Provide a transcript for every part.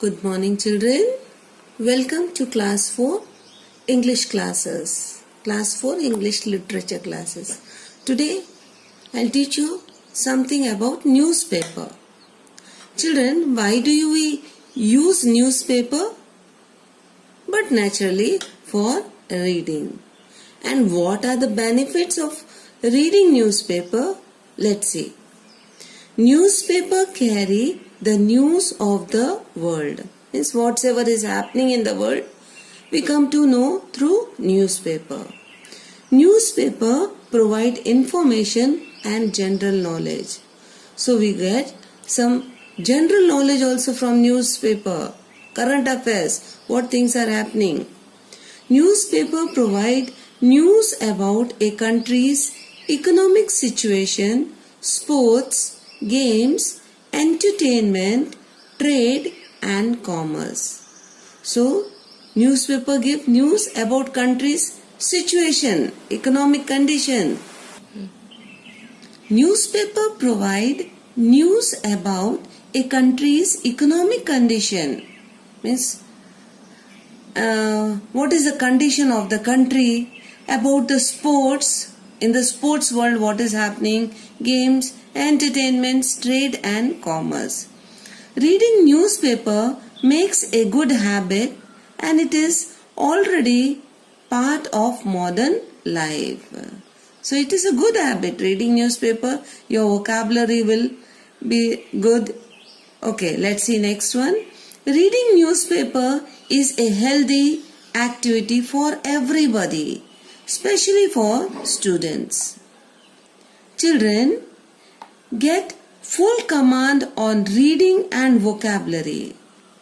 Good morning, children. Welcome to class 4 English classes. Class 4 English literature classes. Today I'll teach you something about newspaper. Children, why do we use newspaper? But naturally for reading. And what are the benefits of reading newspaper? Let's see. Newspaper carry the news of the world. Means whatever is happening in the world, we come to know through newspaper. Newspaper provide information and general knowledge. So we get some general knowledge also from newspaper. Current affairs, what things are happening. Newspaper provide news about a country's economic situation, sports, games, entertainment, trade and commerce. So, newspaper give news about country's situation, economic condition. Newspaper provide news about a country's economic condition. Means, what is the condition of the country, about the sports, in the sports world what is happening, games, entertainments, trade and commerce. Reading newspaper makes a good habit and it is already part of modern life. So it is a good habit, reading newspaper. Your vocabulary will be good. Okay, let's see next one. Reading newspaper is a healthy activity for everybody, especially for students. Children, get full command on reading and vocabulary.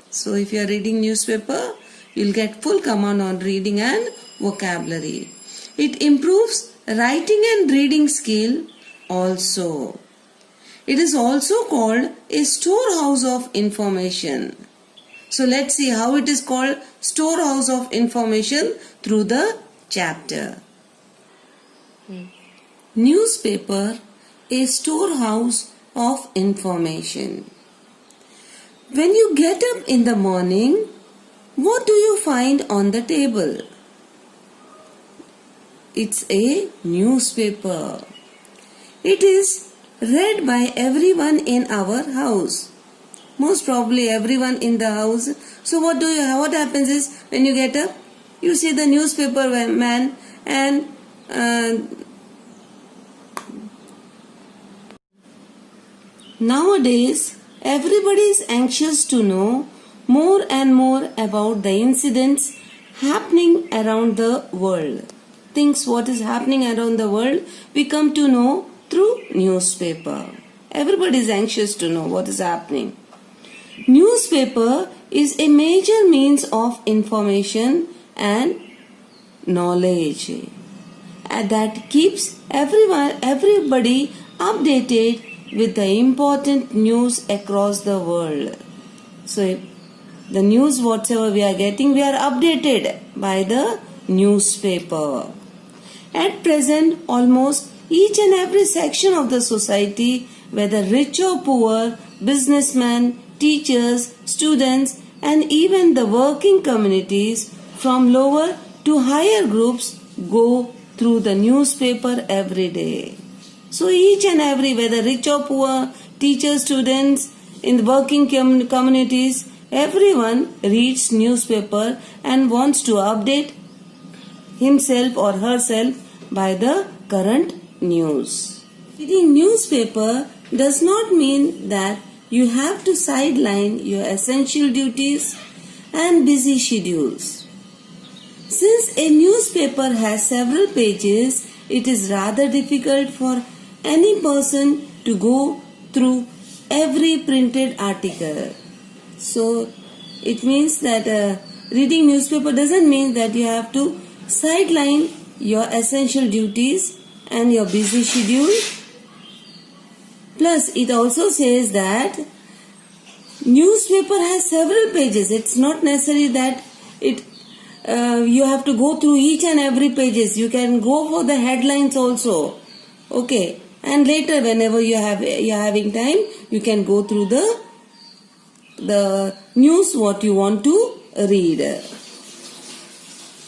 So if you are reading newspaper, you will get full command on reading and vocabulary. It improves writing and reading skill also. It is also called a storehouse of information. So let's see how it is called storehouse of information through the chapter. Newspaper, a storehouse of information. When you get up in the morning, what do you find on the table? It's a newspaper. It is read by everyone in our house. Most probably everyone in the house. So what happens is when you get up, you see the newspaper man and nowadays, everybody is anxious to know more and more about the incidents happening around the world. Things what is happening around the world, we come to know through newspaper. Everybody is anxious to know what is happening. Newspaper is a major means of information and knowledge that keeps everybody updated with the important news across the world. So the news whatever we are getting, we are updated by the newspaper. At present, almost each and every section of the society, whether rich or poor, businessmen, teachers, students and even the working communities from lower to higher groups go through the newspaper every day. So each and every, whether rich or poor, teachers, students, in the working communities, everyone reads newspaper and wants to update himself or herself by the current news. Reading newspaper does not mean that you have to sideline your essential duties and busy schedules. Since a newspaper has several pages, it is rather difficult for any person to go through every printed article. So it means that reading newspaper doesn't mean that you have to sideline your essential duties and your busy schedule. Plus it also says that newspaper has several pages. It's not necessary that you have to go through each and every pages. You can go for the headlines also. Okay. And later whenever you are having time, you can go through the the news what you want to read.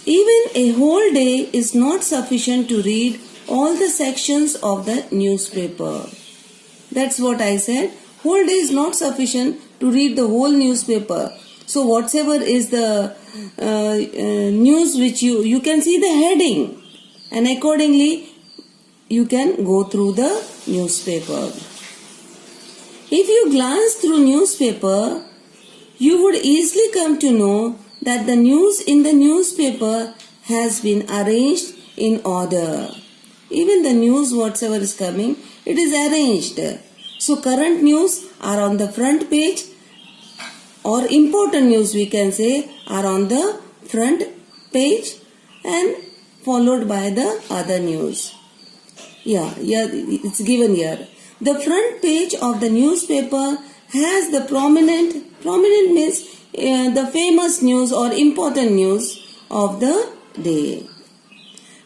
Even a whole day is not sufficient to read all the sections of the newspaper. That's what I said. Whole day is not sufficient to read the whole newspaper. So whatever is the news which you can see the heading, and accordingly you can go through the newspaper. If you glance through newspaper, you would easily come to know that the news in the newspaper has been arranged in order. Even the news whatsoever is coming, it is arranged. So current news are on the front page, or important news we can say are on the front page and followed by the other news. Yeah, it's given here. The front page of the newspaper has the prominent means the famous news or important news of the day.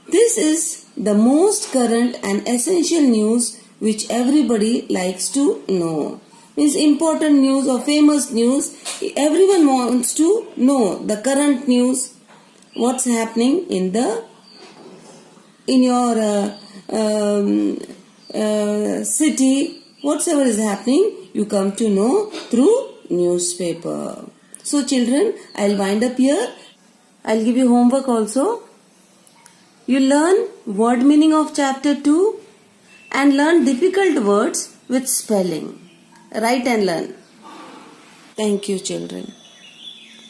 This is the most current and essential news which everybody likes to know. Means important news or famous news, everyone wants to know the current news, what's happening in your city, whatsoever is happening, you come to know through newspaper. So children, I'll wind up here. I'll give you homework also. You learn word meaning of chapter 2 and learn difficult words with spelling. Write and learn. Thank you children.